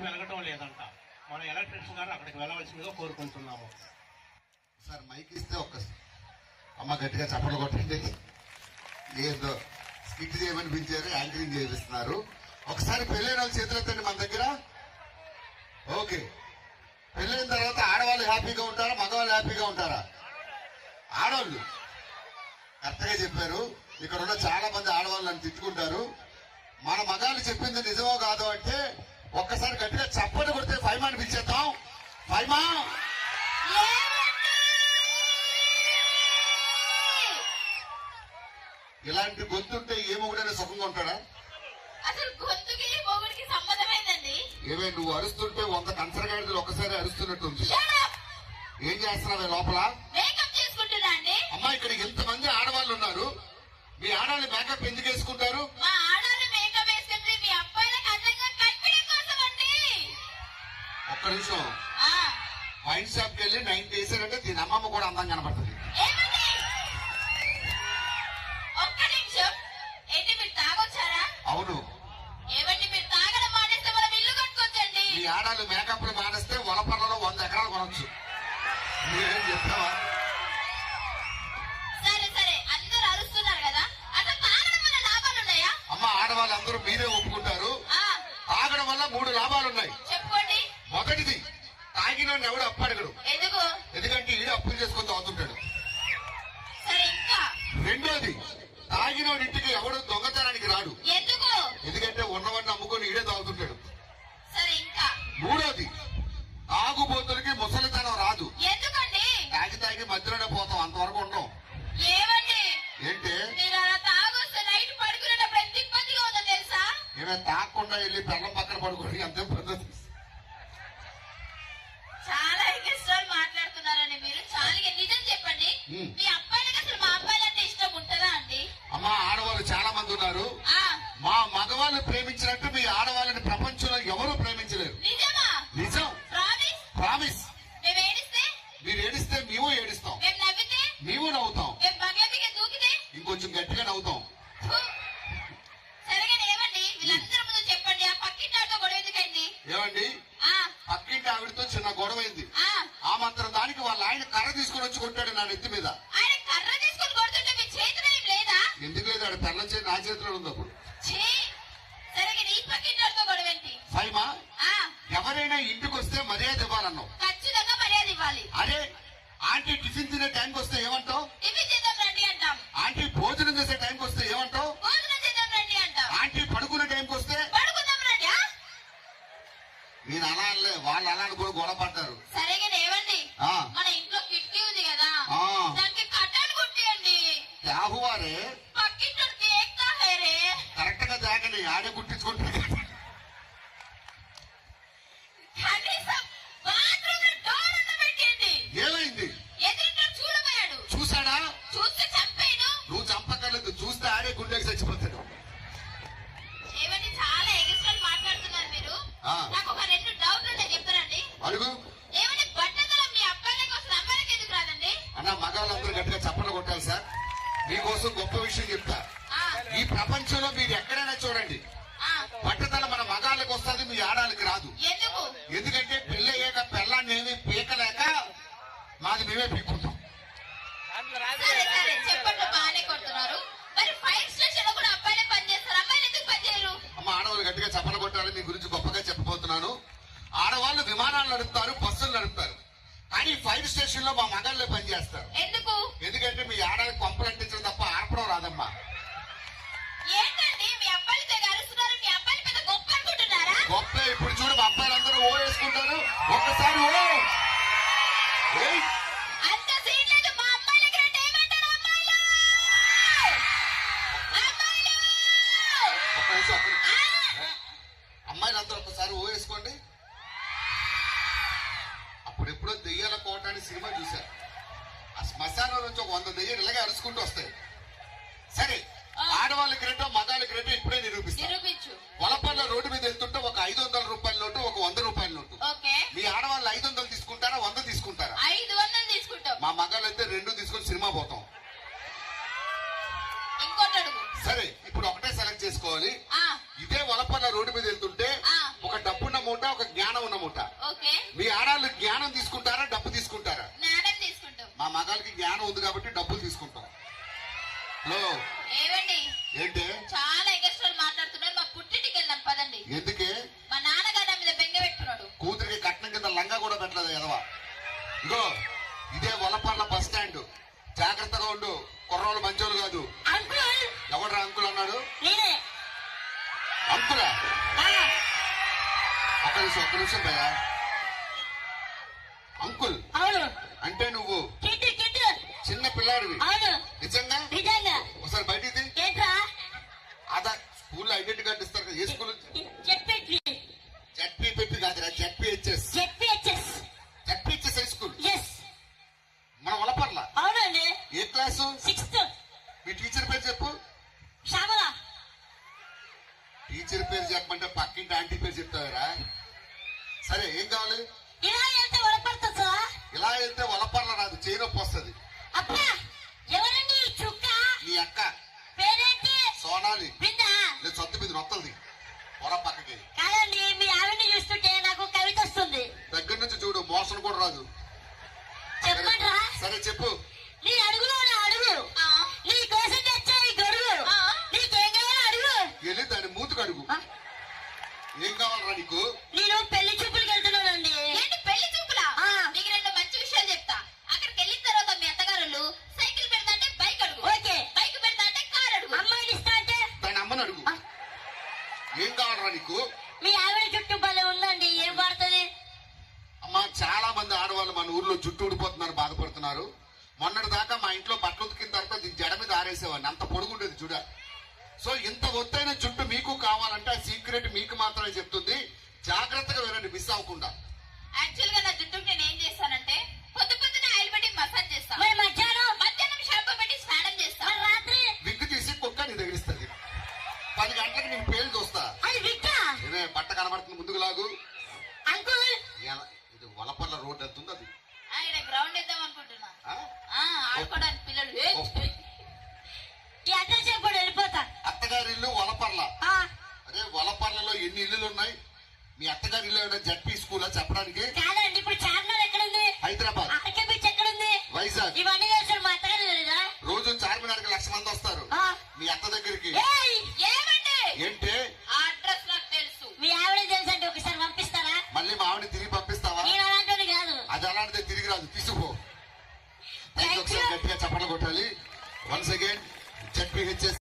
వెళ్ళటం లేదంట. మన ఎలక్ట్రిషియన్ గారు అక్కడికి వెళ్ళవలసిందిగా కోరుకుంటున్నాము. సార్ మైక్ ఇస్తే ఒక్కసారి అమ్మ గట్టిగా చప్పట్లు కొట్టండి. ఏదో స్కిట్ చేయమని పిలిచారు, యాంకరింగ్ చేపిస్తున్నారు. ఒకసారి పెళ్ళైన వాళ్ళు చేతులు ఎత్తండి మన దగ్గర. ఓకే, పెళ్ళైన తర్వాత ఆడవాళ్ళు హ్యాపీగా ఉంటారా, మగవాళ్ళు హ్యాపీగా ఉంటారా? ఆడవాళ్ళు కరెక్ట్గా చెప్పారు. ఇక్కడ ఉన్న చాలా మంది ఆడవాళ్ళు నన్ను తిట్టుకుంటారు. మన మగాళ్ళు చెప్పింది నిజమో కాదు అంటే ఒక్కసారి గట్టిగా చప్పట్లు కొడితే ఫైమాని పిలిచేద్దాం. ఫైమా ఇలాంటి గొంతుంటే ఏ మొగుడైనా సుఖంగా ఉంటాడా? అసలు గొంతుకి మొగుడికి సంబంధమైందండి. ఏమే నువ్వు అరుస్తుంటే 100 కంచరగాడిదలు ఒక్కసారి అరుస్తున్నట్టుంది. ఏం చేస్తున్నావే లోపల? మేకప్ చేసుకుంటున్నా అండి. అమ్మా ఇక్కడ ఎంతమంది ఆడవాళ్ళు ఉన్నారు, మీ ఆడవాళ్ళు మేకప్ ఎందుకు వేసుకుంటారు? మా ఆడవాళ్ళు మేకప్ వేసుకుంటే మీ అబ్బాయిలకు అందంగా కనిపించడం కోసం అండి. ఒక్క నిమిషం, వైన్ షాప్ కి వెళ్ళి 90 వేసారంటే దీని అమ్మమ్మ కూడా అందంగా కనపడుతుంది. ఏమండి ఒక్క నిమిషం, ఏంటి మీరు తాగొచ్చారా? అవును. ఏమండి మీరు తాగడం మానేస్తే మనం ఇల్లు కట్టుకోవచ్చండి. మీ ఆడాలు మేకప్ లు మానేస్తే వలపర్లలో 100 ఎకరాలు కొనొచ్చు. మీరేం చెప్తావా? సరే సరే, అందరూ అరుస్తున్నారు కదా, అసలు తాగడం వల్ల లాభాలు ఉన్నాయా? అమ్మ ఆడవాళ్ళందరూ మీరే ఒప్పుకుంటారు. తాగడం వల్ల 3 లాభాలున్నాయి. చెప్పుకోండి. మొదటిది, తాగిన ఎవడు అప్పు అడగడు. ఎందుకు? ఎందుకంటే ఈడు అప్పులు చేసుకుని తాగుతుంటాడు. సరే, ఇంకా రెండోది, తాగినోడి ఇంటికి ఎవడు దొంగతనానికి రాడు. ఎందుకు? ఎందుకంటే ఉన్నవాడిని అమ్ముకొని ఈడే తాగుతుంటాడు. సరే, ఇంకా మూడోది, తాగుబోతులకి ముసలితనం రాదు. ఎందుకండి? తాగి మధ్యలోనే పోతాం, అంతవరకు ఉంటాం. ఏమండి ఏంటి మీరు అలా తాగొస్తే నైట్ పడుకునేటప్పుడు ఎంత ఇబ్బందిగా ఉందో తెలుసా? ఏమే తాగకుండా వెళ్ళి బెల్లం పక్కన పడుకోండి, అంతే పద్ధతి. చాలా ఇష్టం మాట్లాడుతున్నారని మీరు. చాలా నిజం చెప్పండి, మీ అబ్బాయిలకు అసలు మా అబ్బాయిలంటే ఇష్టం ఉంటుందా అండి? అమ్మా ఆడవాళ్ళు చాలా మంది ఉన్నారు. మా మగవాళ్ళు ప్రేమించినట్టు మీ ఆడవాళ్ళని ప్రపంచంలో ఎవరూ ప్రేమించలేరు. నిజమా? నిజం. ప్రామిస్. మేము ఏడిస్తే? మీరు ఏడిస్తే మేము ఏడుస్తాం. మేము నవ్వితే? మేము నవ్వుతాం. మేము బంగ్లాకి దూకితే? ఇంకొంచెం గట్టిగా నవ్వుతాం. సరిగా ఏమండి వీళ్ళందరి ముందు చెప్పండి, ఆ పక్కింటితో గొడవ ఎందుకండి? ఏమండి పక్కింటి ఆవిడతో చిన్న గొడవైంది. ఆ మాత్రం దానికి వాళ్ళ ఆయన కర్ర తీసుకుని వచ్చి కొట్టాడు నా నెత్తి మీద. ఆయన కర్ర తీసుకుని కొడుతుంటే మీ చేతిలో ఏం లేదా? ఎందుకు లేదు, ఆడ పెళ్ళం చేతి నా చేతిలో ఉంది. అప్పుడు సరిగా ఈ పక్కింటితో గొడవ ఏంటి? ఫైమా ఎవరైనా ఇంటికి వస్తే మర్యాద ఇవ్వాలన్నావు. ఖచ్చితంగా మర్యాద ఇవ్వాలి. అరే ఆంటీ టిఫిన్ తినే టైంకి వస్తే ఏమంటావు? టిఫిన్ చేద్దాం రండి అంటాం. ఆంటీ భోజనం చేసే టైంకి వస్తే ఏమంటావు? భోజనం చేద్దాం రండి అంటాం. ఆంటీ పడుకునే టైంకి వస్తే పడుకుందాం రండి. నేను అలా అనలే, వాళ్ళు అలా కూడా గొడవ పడ్డారు. సరిగా ఏమండి మన ఇంట్లో కిటికీ ఉంది కదా, దానికి కట్టలు కొట్టియండి. యాహువారే పక్కింటి ఏక్తా హై రే. కరెక్ట్ గా తాగండి, ఆడే కుట్టించుకుంటాడు. కనీసం బాత్రూమ్ లో డోర్ అన్న పెట్టండి. ఏమైంది? ఎదురుగా చూడబోయాడు. చూసాడా? చూస్తే చంపేను. నువ్వు చంపకలేదు, చూస్తే ఆడే గుండెకి చచ్చిపోతాడు. ఏమండి చాలా ఎగిస్ట్రాలు మాట్లాడుతున్నారు మీరు. నాకు ఒక 2 డౌట్లు ఉన్నాయి, చెప్తారండి? అడుగు. ఏమండి బట్టతల మీ అబ్బాయిల కోసం అమ్మాయికి ఎందుకు రాదండి? అన్న మగాళ్ళందరూ గట్టిగా చప్పట్లు కొట్టాలి సార్. మీకోసం గొప్ప విషయం చెప్తా. ఈ ప్రపంచంలో మీరు ఎక్కడైనా చూడండి, పట్టుదల మన మగాళ్ళకి వస్తుంది, మీ ఆడాలకి రాదు. ఎందుకు? ఎందుకంటే పెళ్లి అయ్యాక పెళ్ళాన్ని ఏమి పీకలేక మాది మేమే పీక్కుంటాం. సరే సరే చెప్పండి, బాగానే కొడుతున్నారు. మరి ఫైర్ స్టేషన్ లో కూడా అబ్బాయిలే పనిచేస్తారు, అమ్మాయిలు ఎందుకు పనిచేయరు? అమ్మ ఆడవాళ్ళు గట్టిగా చప్పట్లు కొట్టాలి. మీ గురించి గొప్పగా చెప్పబోతున్నాను. ఆడవాళ్ళు విమానాలు నడుపుతారు, బస్సులు నడుపుతారు, కానీ ఫైర్ స్టేషన్ లో మా మగాళ్ళే పనిచేస్తారు. ఎందుకు? ఎందుకంటే మీ ఆడవాళ్ళకి పంపలు అంటించడం తప్ప ఆర్పడం రాదమ్మా. ఏంటండి మీ అబ్బాయిలు తెగ అరుస్తున్నారు, మీ అబ్బాయిలు పెద్ద గొప్ప అనుకుంటున్నారా? గొప్ప. ఇప్పుడు చూడు మా అబ్బాయిలందరూ ఓ వేసుకుంటారు, ఒక్కసారి ఓ. అంత సీన్ లేదు, మా అమ్మాయిలకి రండి. ఏమంటారు అమ్మాయిలు? అమ్మాయిలు ఒక్క నిమిషం. అమ్మాయిలందరూ ఒక్కసారి ఓ వేసుకోండి. అప్పుడెప్పుడో దెయ్యాల కోట అని సినిమా చూశారు. ఆ శ్మశానం నుంచి ఒక 100 దెయ్యాలు ఇలాగే అరుచుకుంటూ వస్తాయి. సరే, ఆడవాళ్ళకి రేటో మగాళ్ళకి రేటో ఇప్పుడే నిరూపించు. వలపల్ల రోడ్డు మీద వెళ్తుంటే ఒక 500 రూపాయల నోటు, ఒక 100 రూపాయల నోటు. మీ ఆడవాళ్ళు 500 తీసుకుంటారా, 100 తీసుకుంటారా? 500 తీసుకుంటాం. మా మగాళ్ళు అయితే 2 తీసుకొని సినిమా పోతాం. ఇంకోటి అడుగు. సరే, ఇప్పుడు ఒకటే సెలెక్ట్ చేసుకోవాలి. ఇదే వలపల్ల రోడ్డు మీద వెళ్తుంటే ఒక డబ్బున్న మూట ఒక జ్ఞానం ఉన్నముట. ఓకే, మీ ఆడాళ్ళు జ్ఞానం తీసుకుంటారా డబ్బు తీసుకుంటారా? జ్ఞానం తీసుకుంటాం. మా మగాళ్ళకి జ్ఞానం ఉంది కాబట్టి డబ్బులు తీసుకుంటాం. హలో ఏవండి, ఏంటి చాలా ఎగస్ట్రాలు మాట్లాడుతున్నారు. మా పుట్టింటికి వెళ్దాం పదండి. ఎందుకే? మా నాన్నగారు నా మీద బెంగ పెట్టుకున్నాడు. కూతురికి కట్నం కింద లంగా కూడా పెట్టలేదు ఎదవా. ఇగో ఇదే వలపర్ల బస్ స్టాండ్, జాగ్రత్తగా ఉండు. కుర్రోళ్ళు మంచోళ్ళు కాదు. అంకుల్, ఎవడ్రా అంకుల్ అన్నాడు? నేనే. అంకులా? ఒక్క నిమిషం భయ్యా. అంకుల్ అవును. అంటే నువ్వు కిట్టు చిన్న పిల్లాడివి? అవును. నిజంగా? నిజంగా. ఒకసారి బయటికి ఏంట్రా? ఆధార్ స్కూల్లో ఐడెంటిటీ కార్డు ఇస్తారు కదా, ఏ స్కూల్? చెప్పేటి. జడ్పీ పెట్టి కాదురా, జడ్పీహెచ్ఎస్. జడ్పీహెచ్ఎస్ హై స్కూల్ మన వలపర్ల. అవునండి. ఏ క్లాసు? 6th. మీ టీచర్ పేరు చెప్పు. శ్యామల. టీచర్ పేరు చెప్పమంటే పక్కింటి ఆంటీ పేరు చెప్తావరా? సరే ఏం కావాలి? ఇలా వెళ్తే వలపడుతుంది సార్. ఇలా వెళ్తే వలపర్ల రాదు, చేయనొప్పి వస్తుంది. అబ్బా, ఎవరండి ఈ చుక్క? నీ అక్క పేరేంటి? సోనాలి. బిందా? నేను సొత్తు మీద నొత్తది పొర పక్కకి. కాదండి, మీ ఆవిడ్ని చూస్తుంటే నాకు కవిత వస్తుంది. దగ్గర నుంచి చూడు, మోసం కూడా రాదు. చెప్పండ్రా. సరే చెప్పు. నీ అడుగులో నా అడుగు, నీ కోసం తెచ్చే ఈ గడుగు, నీకేం కావాలో అడుగు. వెళ్ళి దాని మూతుకు అడుగు. ఏం కావాలరా నీకు? నేను పెళ్లి చూపులకు వెళ్తున్నానండి. ఏంటి పెళ్లి చూపులా? నీకు 2 మంచి విషయాలు చెప్తా. అక్కడికి వెళ్ళిన తర్వాత మీ అత్తగారులు సైకిల్ పెడతా అంటే బైక్ అడుగు. ఓకే. బైక్ పెడతా అంటే కార్ అడుగు. అమ్మాయిని ఇస్తా అంటే దాని అమ్మని అడుగు. ఏం కావాలరా నీకు? మీ ఆవిడ చుట్టూ భలే ఉందండి, ఏం పడుతుంది? అమ్మా, చాలా మంది ఆడవాళ్ళు మన ఊర్లో జుట్టు ఊడిపోతున్నారు, బాధపడుతున్నారు. మొన్నటి దాకా మా ఇంట్లో బట్టలు ఉతికిన తర్వాత దీని జడ మీద ఆరేసేవాడిని, అంత పొడుగుండేది చూడ. సో ఇంత ఒత్తైన జుట్టు మీకు కావాలంటే ఆ సీక్రెట్ మీకు మాత్రమే చెప్తుంది. జాగ్రత్తగా వినండి, మిస్ అవ్వకుండా. యాక్చువల్ గా నా జుట్టుకు నేను ఏం చేస్తానంటే పొద్దున్నే ఆయిల్ పెట్టి మసాజ్ చేస్తాను. మరి మధ్యాహ్నం షాంపూ పెట్టి స్నానం చేస్తాను. రాత్రి విగ్గు తీసి కుక్క నీ దగ్గరిస్తుంది. 10 గంటలకు నేను పేరు చూస్తా. అది విగ్గా? ఇదే బట్ట కనబడుతుంది, ముందుకు లాగు. అంకుల్, ఇది వలపర్ల రోడ్ వెళ్తుంది. అది ఆయన గ్రౌండ్ వేద్దాం అనుకుంటున్నా. ఆడుకోవడానికి పిల్లలు. ఈ అడ్రస్ చెప్పాడు, వెళ్ళిపోతా. అత్తగారి ఇల్లు వలపర్ల. అదే వలపర్లలో ఎన్ని ఇల్లులు ఉన్నాయి? మీ అత్తగారి ఇల్లు ఏమైనా జడ్పీ స్కూలా చెప్పడానికి? కాదు